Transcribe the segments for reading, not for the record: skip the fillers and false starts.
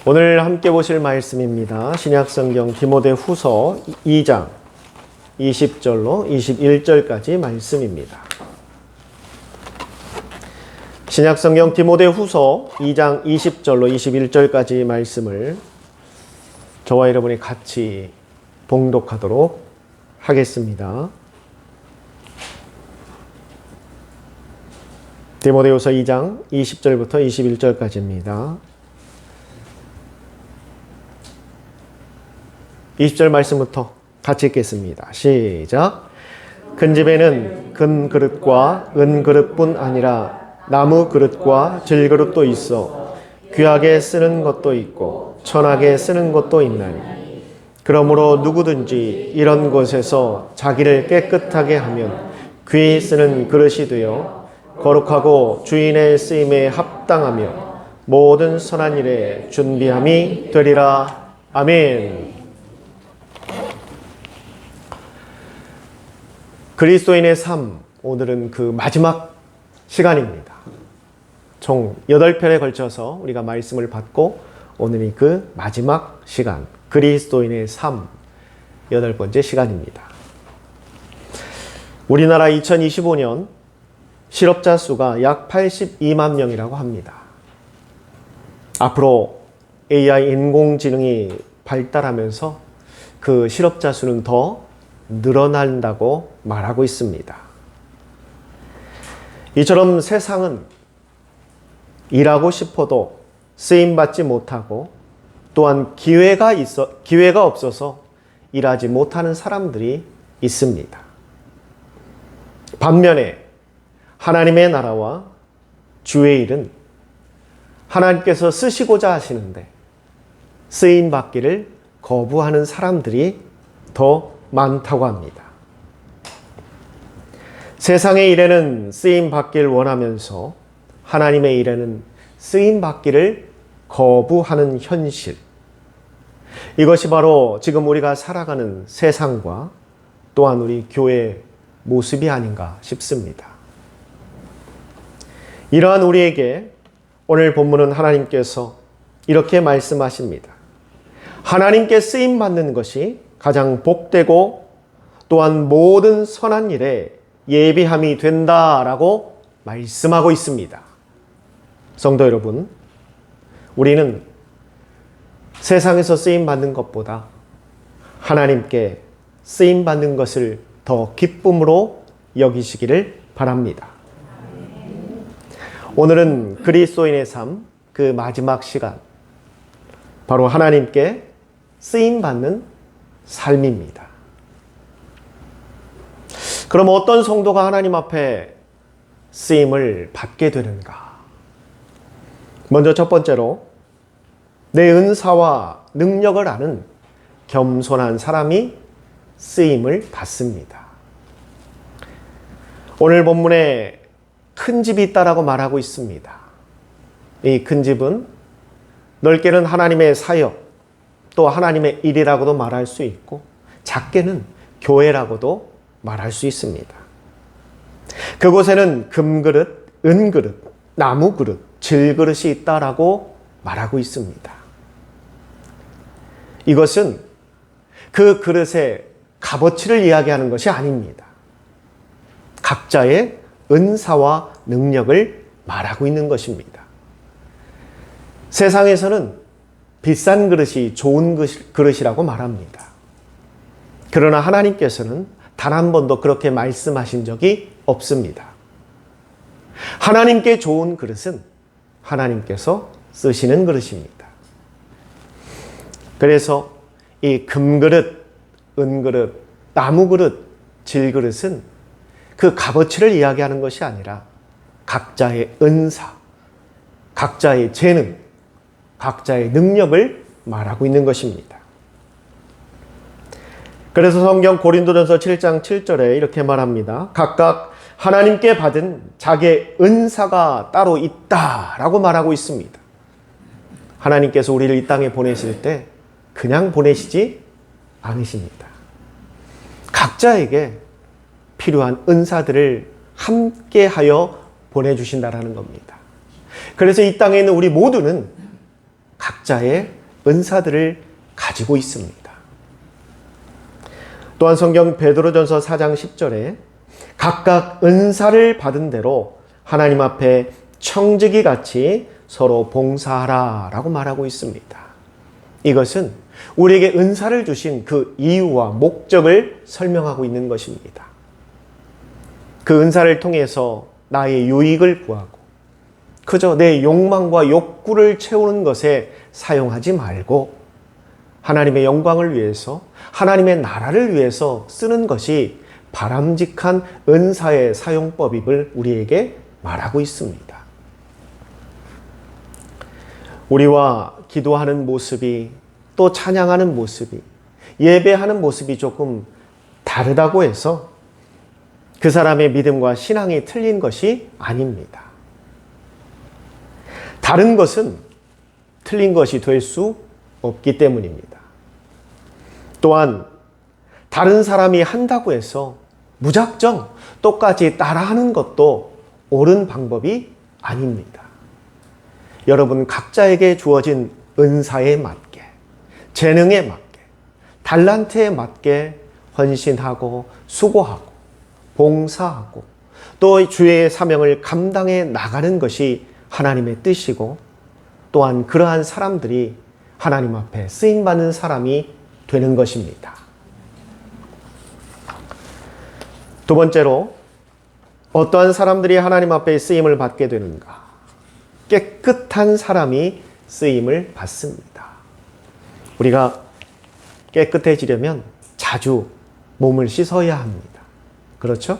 오늘 함께 보실 말씀입니다. 신약성경 디모데후서 2장 20절로 21절까지 말씀입니다. 신약성경 디모데후서 2장 20절로 21절까지 말씀을 저와 여러분이 같이 봉독하도록 하겠습니다. 디모데후서 2장 20절부터 21절까지입니다. 20절 말씀부터 같이 읽겠습니다. 시작. 큰 집에는 금 그릇과 은 그릇뿐 아니라 나무 그릇과 질 그릇도 있어 귀하게 쓰는 것도 있고 천하게 쓰는 것도 있나니 그러므로 누구든지 이런 곳에서 자기를 깨끗하게 하면 귀히 쓰는 그릇이 되어 거룩하고 주인의 쓰임에 합당하며 모든 선한 일에 준비함이 되리라. 아멘. 그리스도인의 삶, 오늘은 그 마지막 시간입니다. 총 8편에 걸쳐서 우리가 말씀을 받고 오늘이 그 마지막 시간, 그리스도인의 삶 8번째 시간입니다. 우리나라 2025년 실업자 수가 약 82만 명이라고 합니다. 앞으로 AI 인공지능이 발달하면서 그 실업자 수는 더 늘어난다고 말하고 있습니다. 이처럼 세상은 일하고 싶어도 쓰임받지 못하고 또한 기회가 없어서 일하지 못하는 사람들이 있습니다. 반면에 하나님의 나라와 주의 일은 하나님께서 쓰시고자 하시는데 쓰임받기를 거부하는 사람들이 더 많다고 합니다. 세상의 일에는 쓰임받기를 원하면서 하나님의 일에는 쓰임받기를 거부하는 현실. 이것이 바로 지금 우리가 살아가는 세상과 또한 우리 교회의 모습이 아닌가 싶습니다. 이러한 우리에게 오늘 본문은 하나님께서 이렇게 말씀하십니다. 하나님께 쓰임받는 것이 가장 복되고 또한 모든 선한 일에 예비함이 된다라고 말씀하고 있습니다. 성도 여러분, 우리는 세상에서 쓰임받는 것보다 하나님께 쓰임받는 것을 더 기쁨으로 여기시기를 바랍니다. 오늘은 그리스도인의 삶, 그 마지막 시간, 바로 하나님께 쓰임받는 삶입니다. 그럼 어떤 성도가 하나님 앞에 쓰임을 받게 되는가? 먼저 첫 번째로 내 은사와 능력을 아는 겸손한 사람이 쓰임을 받습니다. 오늘 본문에 큰 집이 있다라고 말하고 있습니다. 이 큰 집은 넓게는 하나님의 사역, 또 하나님의 일이라고도 말할 수 있고 작게는 교회라고도 말할 수 있습니다. 그곳에는 금그릇, 은그릇, 나무그릇, 질그릇이 있다라고 말하고 있습니다. 이것은 그 그릇의 값어치를 이야기하는 것이 아닙니다. 각자의 은사와 능력을 말하고 있는 것입니다. 세상에서는 비싼 그릇이 좋은 그릇이라고 말합니다. 그러나 하나님께서는 단 한 번도 그렇게 말씀하신 적이 없습니다. 하나님께 좋은 그릇은 하나님께서 쓰시는 그릇입니다. 그래서 이 금그릇, 은그릇, 나무그릇, 질그릇은 그 값어치를 이야기하는 것이 아니라 각자의 은사, 각자의 재능, 각자의 능력을 말하고 있는 것입니다. 그래서 성경 고린도전서 7장 7절에 이렇게 말합니다. 각각 하나님께 받은 자기의 은사가 따로 있다라고 말하고 있습니다. 하나님께서 우리를 이 땅에 보내실 때 그냥 보내시지 않으십니다. 각자에게 필요한 은사들을 함께하여 보내주신다라는 겁니다. 그래서 이 땅에 있는 우리 모두는 각자의 은사들을 가지고 있습니다. 또한 성경 베드로전서 4장 10절에 각각 은사를 받은 대로 하나님 앞에 청지기 같이 서로 봉사하라 라고 말하고 있습니다. 이것은 우리에게 은사를 주신 그 이유와 목적을 설명하고 있는 것입니다. 그 은사를 통해서 나의 유익을 구하고 그저 내 욕망과 욕구를 채우는 것에 사용하지 말고 하나님의 영광을 위해서 하나님의 나라를 위해서 쓰는 것이 바람직한 은사의 사용법임을 우리에게 말하고 있습니다. 우리와 기도하는 모습이 또 찬양하는 모습이 예배하는 모습이 조금 다르다고 해서 그 사람의 믿음과 신앙이 틀린 것이 아닙니다. 다른 것은 틀린 것이 될 수 없기 때문입니다. 또한 다른 사람이 한다고 해서 무작정 똑같이 따라하는 것도 옳은 방법이 아닙니다. 여러분 각자에게 주어진 은사에 맞게, 재능에 맞게, 달란트에 맞게 헌신하고 수고하고 봉사하고 또 주의 사명을 감당해 나가는 것이 하나님의 뜻이고 또한 그러한 사람들이 하나님 앞에 쓰임받는 사람이 되는 것입니다. 두 번째로 어떠한 사람들이 하나님 앞에 쓰임을 받게 되는가? 깨끗한 사람이 쓰임을 받습니다. 우리가 깨끗해지려면 자주 몸을 씻어야 합니다. 그렇죠?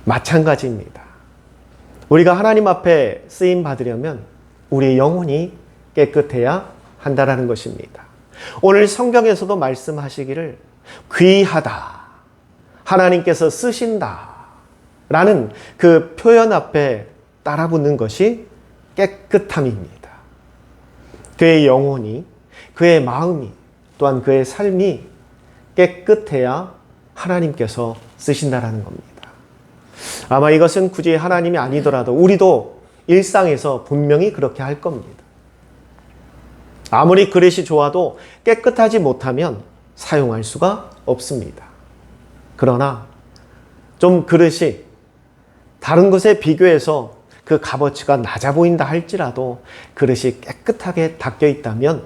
마찬가지입니다. 우리가 하나님 앞에 쓰임 받으려면 우리의 영혼이 깨끗해야 한다는 것입니다. 오늘 성경에서도 말씀하시기를 귀하다, 하나님께서 쓰신다 라는 그 표현 앞에 따라붙는 것이 깨끗함입니다. 그의 영혼이, 그의 마음이, 또한 그의 삶이 깨끗해야 하나님께서 쓰신다라는 겁니다. 아마 이것은 굳이 하나님이 아니더라도 우리도 일상에서 분명히 그렇게 할 겁니다. 아무리 그릇이 좋아도 깨끗하지 못하면 사용할 수가 없습니다. 그러나 좀 그릇이 다른 것에 비교해서 그 값어치가 낮아 보인다 할지라도 그릇이 깨끗하게 닦여 있다면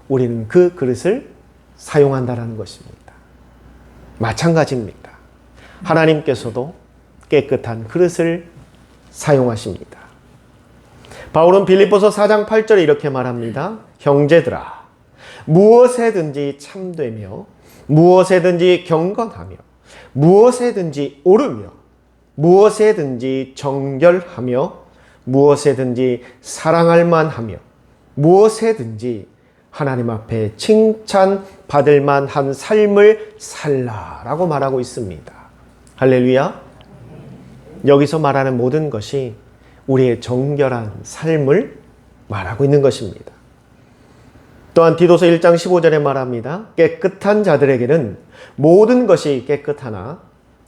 우리는 그 그릇을 사용한다는 것입니다. 마찬가지입니다. 하나님께서도 깨끗한 그릇을 사용하십니다. 바울은 빌립보서 4장 8절에 이렇게 말합니다. 형제들아, 무엇에든지 참되며 무엇에든지 경건하며 무엇에든지 옳으며 무엇에든지 정결하며 무엇에든지 사랑할 만하며 무엇에든지 하나님 앞에 칭찬받을 만한 삶을 살라라고 말하고 있습니다. 할렐루야. 여기서 말하는 모든 것이 우리의 정결한 삶을 말하고 있는 것입니다. 또한 디도서 1장 15절에 말합니다. 깨끗한 자들에게는 모든 것이 깨끗하나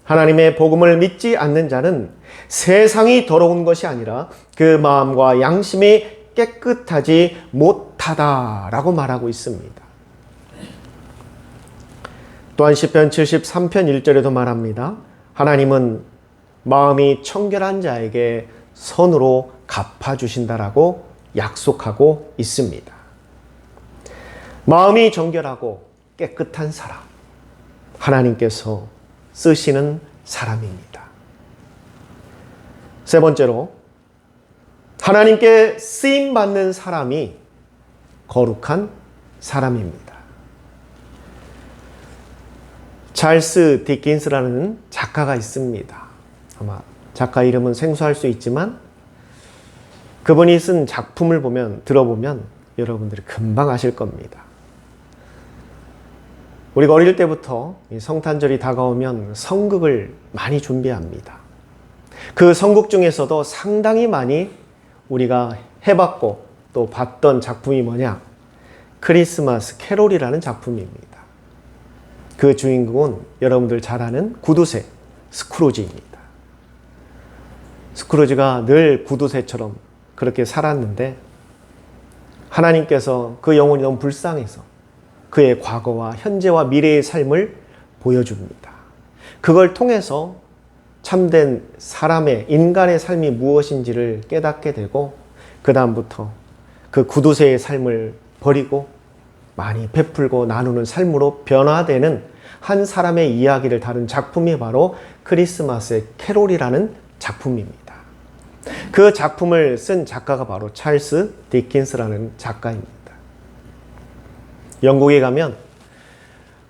하나님의 복음을 믿지 않는 자는 세상이 더러운 것이 아니라 그 마음과 양심이 깨끗하지 못하다라고 말하고 있습니다. 또한 시편 73편 1절에도 말합니다. 하나님은 마음이 청결한 자에게 선으로 갚아주신다라고 약속하고 있습니다. 마음이 정결하고 깨끗한 사람, 하나님께서 쓰시는 사람입니다. 세 번째로 하나님께 쓰임받는 사람이 거룩한 사람입니다. 찰스 디킨스라는 작가가 있습니다. 아마 작가 이름은 생소할 수 있지만 그분이 쓴 작품을 들어보면 여러분들이 금방 아실 겁니다. 우리가 어릴 때부터 성탄절이 다가오면 성극을 많이 준비합니다. 그 성극 중에서도 상당히 많이 우리가 해봤고 또 봤던 작품이 뭐냐? 크리스마스 캐롤이라는 작품입니다. 그 주인공은 여러분들 잘 아는 구두쇠 스크루지입니다. 스크루지가 늘 구두쇠처럼 그렇게 살았는데 하나님께서 그 영혼이 너무 불쌍해서 그의 과거와 현재와 미래의 삶을 보여줍니다. 그걸 통해서 참된 사람의, 인간의 삶이 무엇인지를 깨닫게 되고 그 다음부터 그 구두쇠의 삶을 버리고 많이 베풀고 나누는 삶으로 변화되는 한 사람의 이야기를 다룬 작품이 바로 크리스마스의 캐롤이라는 작품입니다. 그 작품을 쓴 작가가 바로 찰스 디킨스라는 작가입니다. 영국에 가면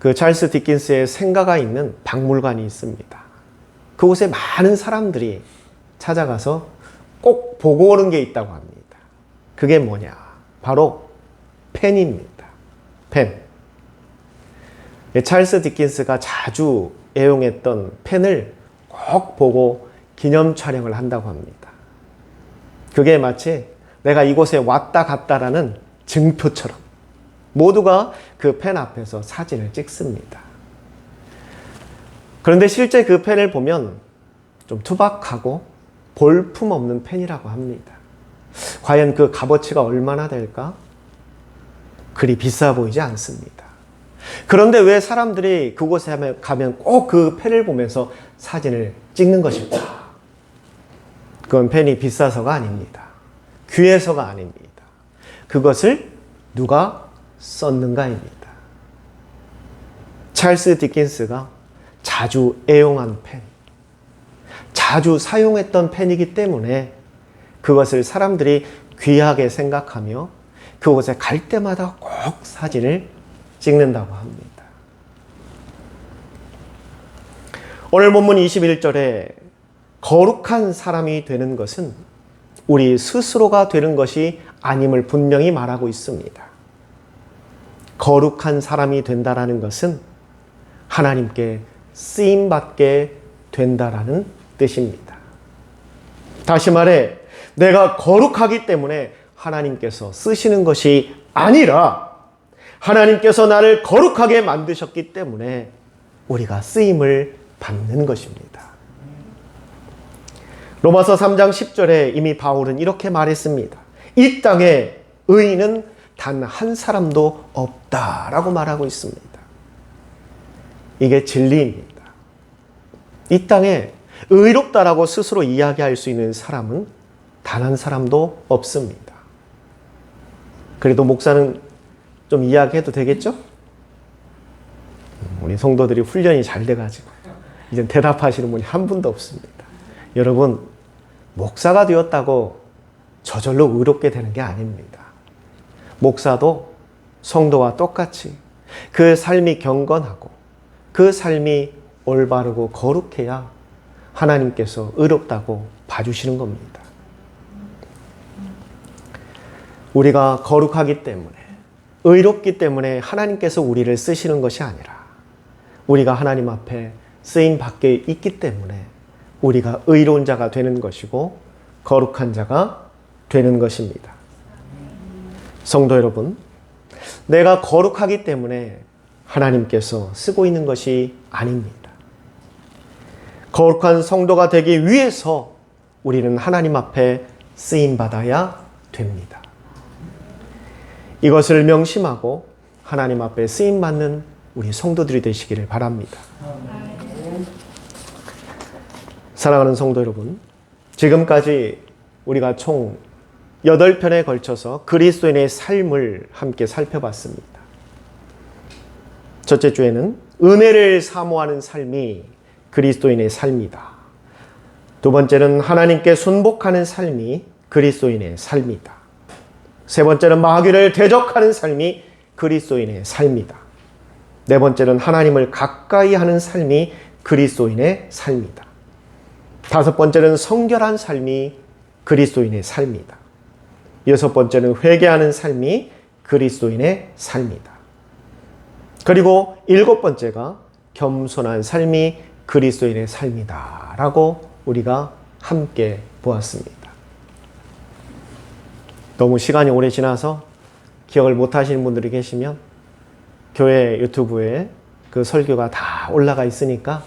그 찰스 디킨스의 생가가 있는 박물관이 있습니다. 그곳에 많은 사람들이 찾아가서 꼭 보고 오는 게 있다고 합니다. 그게 뭐냐? 바로 펜입니다. 펜. 찰스 디킨스가 자주 애용했던 펜을 꼭 보고 기념 촬영을 한다고 합니다. 그게 마치 내가 이곳에 왔다 갔다라는 증표처럼 모두가 그 펜 앞에서 사진을 찍습니다. 그런데 실제 그 펜을 보면 좀 투박하고 볼품없는 펜이라고 합니다. 과연 그 값어치가 얼마나 될까? 그리 비싸 보이지 않습니다. 그런데 왜 사람들이 그곳에 가면 꼭 그 펜을 보면서 사진을 찍는 것일까? 그건 펜이 비싸서가 아닙니다. 귀해서가 아닙니다. 그것을 누가 썼는가입니다. 찰스 디킨스가 자주 애용한 펜, 자주 사용했던 펜이기 때문에 그것을 사람들이 귀하게 생각하며 그곳에 갈 때마다 꼭 사진을 찍는다고 합니다. 오늘 본문 21절에 거룩한 사람이 되는 것은 우리 스스로가 되는 것이 아님을 분명히 말하고 있습니다. 거룩한 사람이 된다라는 것은 하나님께 쓰임받게 된다라는 뜻입니다. 다시 말해 내가 거룩하기 때문에 하나님께서 쓰시는 것이 아니라 하나님께서 나를 거룩하게 만드셨기 때문에 우리가 쓰임을 받는 것입니다. 로마서 3장 10절에 이미 바울은 이렇게 말했습니다. 이 땅에 의인은 단 한 사람도 없다라고 말하고 있습니다. 이게 진리입니다. 이 땅에 의롭다라고 스스로 이야기할 수 있는 사람은 단 한 사람도 없습니다. 그래도 목사는 좀 이야기해도 되겠죠? 우리 성도들이 훈련이 잘 돼가지고 이제 대답하시는 분이 한 분도 없습니다. 여러분, 목사가 되었다고 저절로 의롭게 되는 게 아닙니다. 목사도 성도와 똑같이 그 삶이 경건하고 그 삶이 올바르고 거룩해야 하나님께서 의롭다고 봐주시는 겁니다. 우리가 거룩하기 때문에, 의롭기 때문에 하나님께서 우리를 쓰시는 것이 아니라 우리가 하나님 앞에 쓰임 받게 있기 때문에 우리가 의로운 자가 되는 것이고 거룩한 자가 되는 것입니다. 성도 여러분, 내가 거룩하기 때문에 하나님께서 쓰고 있는 것이 아닙니다. 거룩한 성도가 되기 위해서 우리는 하나님 앞에 쓰임받아야 됩니다. 이것을 명심하고 하나님 앞에 쓰임받는 우리 성도들이 되시기를 바랍니다. 사랑하는 성도 여러분, 지금까지 우리가 총 8편에 걸쳐서 그리스도인의 삶을 함께 살펴봤습니다. 첫째 주에는 은혜를 사모하는 삶이 그리스도인의 삶이다. 두 번째는 하나님께 순복하는 삶이 그리스도인의 삶이다. 세 번째는 마귀를 대적하는 삶이 그리스도인의 삶이다. 네 번째는 하나님을 가까이 하는 삶이 그리스도인의 삶이다. 다섯 번째는 성결한 삶이 그리스도인의 삶이다. 여섯 번째는 회개하는 삶이 그리스도인의 삶이다. 그리고 일곱 번째가 겸손한 삶이 그리스도인의 삶이다 라고 우리가 함께 보았습니다. 너무 시간이 오래 지나서 기억을 못 하시는 분들이 계시면 교회 유튜브에 그 설교가 다 올라가 있으니까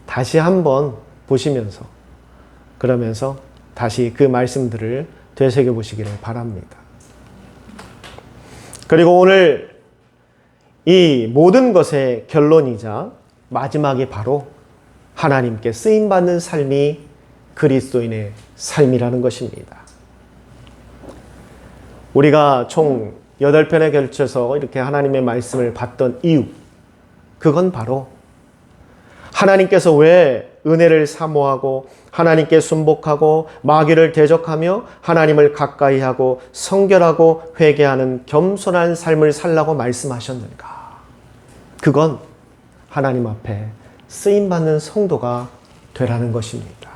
다시 한번 보시면서 그러면서 다시 그 말씀들을 되새겨 보시기를 바랍니다. 그리고 오늘 이 모든 것의 결론이자 마지막이 바로 하나님께 쓰임받는 삶이 그리스도인의 삶이라는 것입니다. 우리가 총 8편에 걸쳐서 이렇게 하나님의 말씀을 받던 이유, 그건 바로 하나님께서 왜 은혜를 사모하고 하나님께 순복하고 마귀를 대적하며 하나님을 가까이하고 성결하고 회개하는 겸손한 삶을 살라고 말씀하셨는가? 그건 하나님 앞에 쓰임받는 성도가 되라는 것입니다.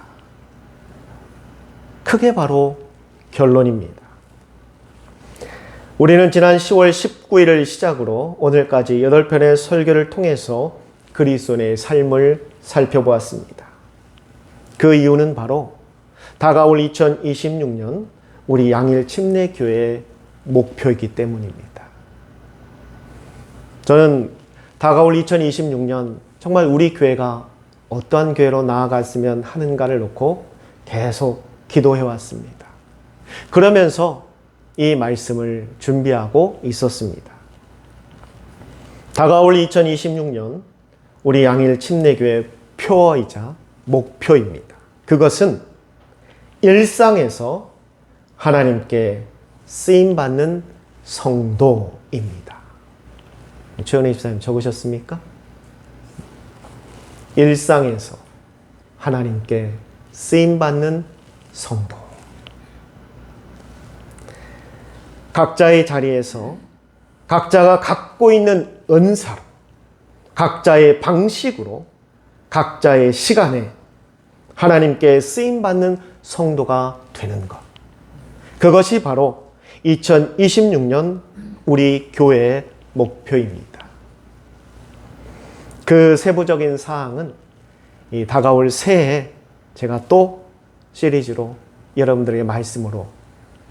그게 바로 결론입니다. 우리는 지난 10월 19일을 시작으로 오늘까지 8편의 설교를 통해서 그리스도인의 삶을 살펴보았습니다. 그 이유는 바로 다가올 2026년 우리 양일 침례교회의 목표이기 때문입니다. 저는 다가올 2026년 정말 우리 교회가 어떠한 교회로 나아갔으면 하는가를 놓고 계속 기도해왔습니다. 그러면서 이 말씀을 준비하고 있었습니다. 다가올 2026년 우리 양일 침례교회 표어이자 목표입니다. 그것은 일상에서 하나님께 쓰임받는 성도입니다. 최은혜 집사님 적으셨습니까? 일상에서 하나님께 쓰임받는 성도. 각자의 자리에서 각자가 갖고 있는 은사로, 각자의 방식으로, 각자의 시간에 하나님께 쓰임받는 성도가 되는 것. 그것이 바로 2026년 우리 교회의 목표입니다. 그 세부적인 사항은 이 다가올 새해에 제가 또 시리즈로 여러분들에게 말씀으로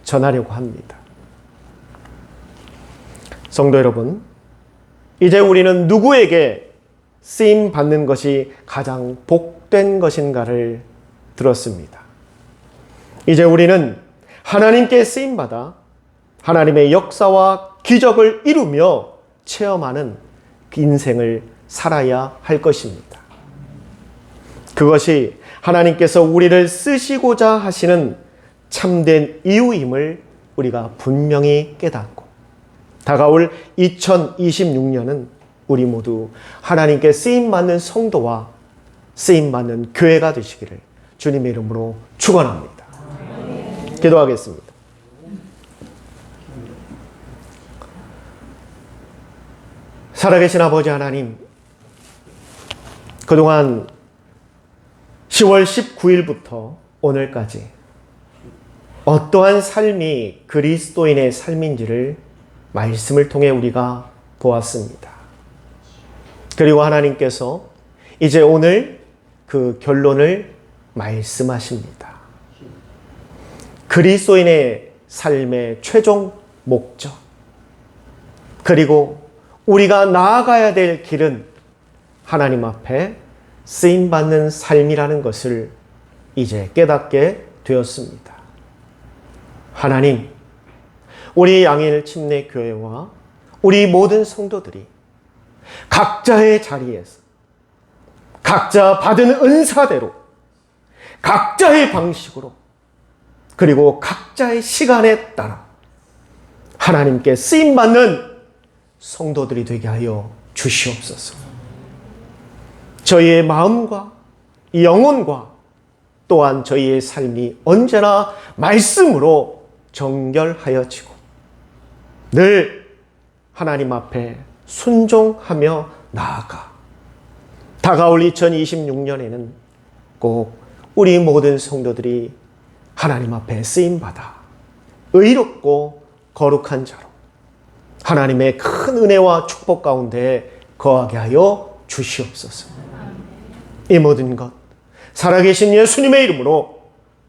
전하려고 합니다. 성도 여러분, 이제 우리는 누구에게 쓰임 받는 것이 가장 복된 것인가를 들었습니다. 이제 우리는 하나님께 쓰임 받아 하나님의 역사와 기적을 이루며 체험하는 인생을 살아야 할 것입니다. 그것이 하나님께서 우리를 쓰시고자 하시는 참된 이유임을 우리가 분명히 깨닫고 다가올 2026년은 우리 모두 하나님께 쓰임받는 성도와 쓰임받는 교회가 되시기를 주님의 이름으로 축원합니다. 기도하겠습니다. 살아계신 아버지 하나님, 그동안 10월 19일부터 오늘까지 어떠한 삶이 그리스도인의 삶인지를 말씀을 통해 우리가 보았습니다. 그리고 하나님께서 이제 오늘 그 결론을 말씀하십니다. 그리스도인의 삶의 최종 목적, 그리고 우리가 나아가야 될 길은 하나님 앞에 쓰임받는 삶이라는 것을 이제 깨닫게 되었습니다. 하나님, 우리 양일 침례교회와 우리 모든 성도들이 각자의 자리에서 각자 받은 은사대로 각자의 방식으로 그리고 각자의 시간에 따라 하나님께 쓰임받는 성도들이 되게 하여 주시옵소서. 저희의 마음과 영혼과 또한 저희의 삶이 언제나 말씀으로 정결하여지고 늘 하나님 앞에 순종하며 나아가 다가올 2026년에는 꼭 우리 모든 성도들이 하나님 앞에 쓰임받아 의롭고 거룩한 자로 하나님의 큰 은혜와 축복 가운데 거하게 하여 주시옵소서. 이 모든 것 살아계신 예수님의 이름으로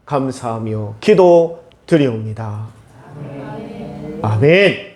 감사하며 기도드리옵니다. 아멘.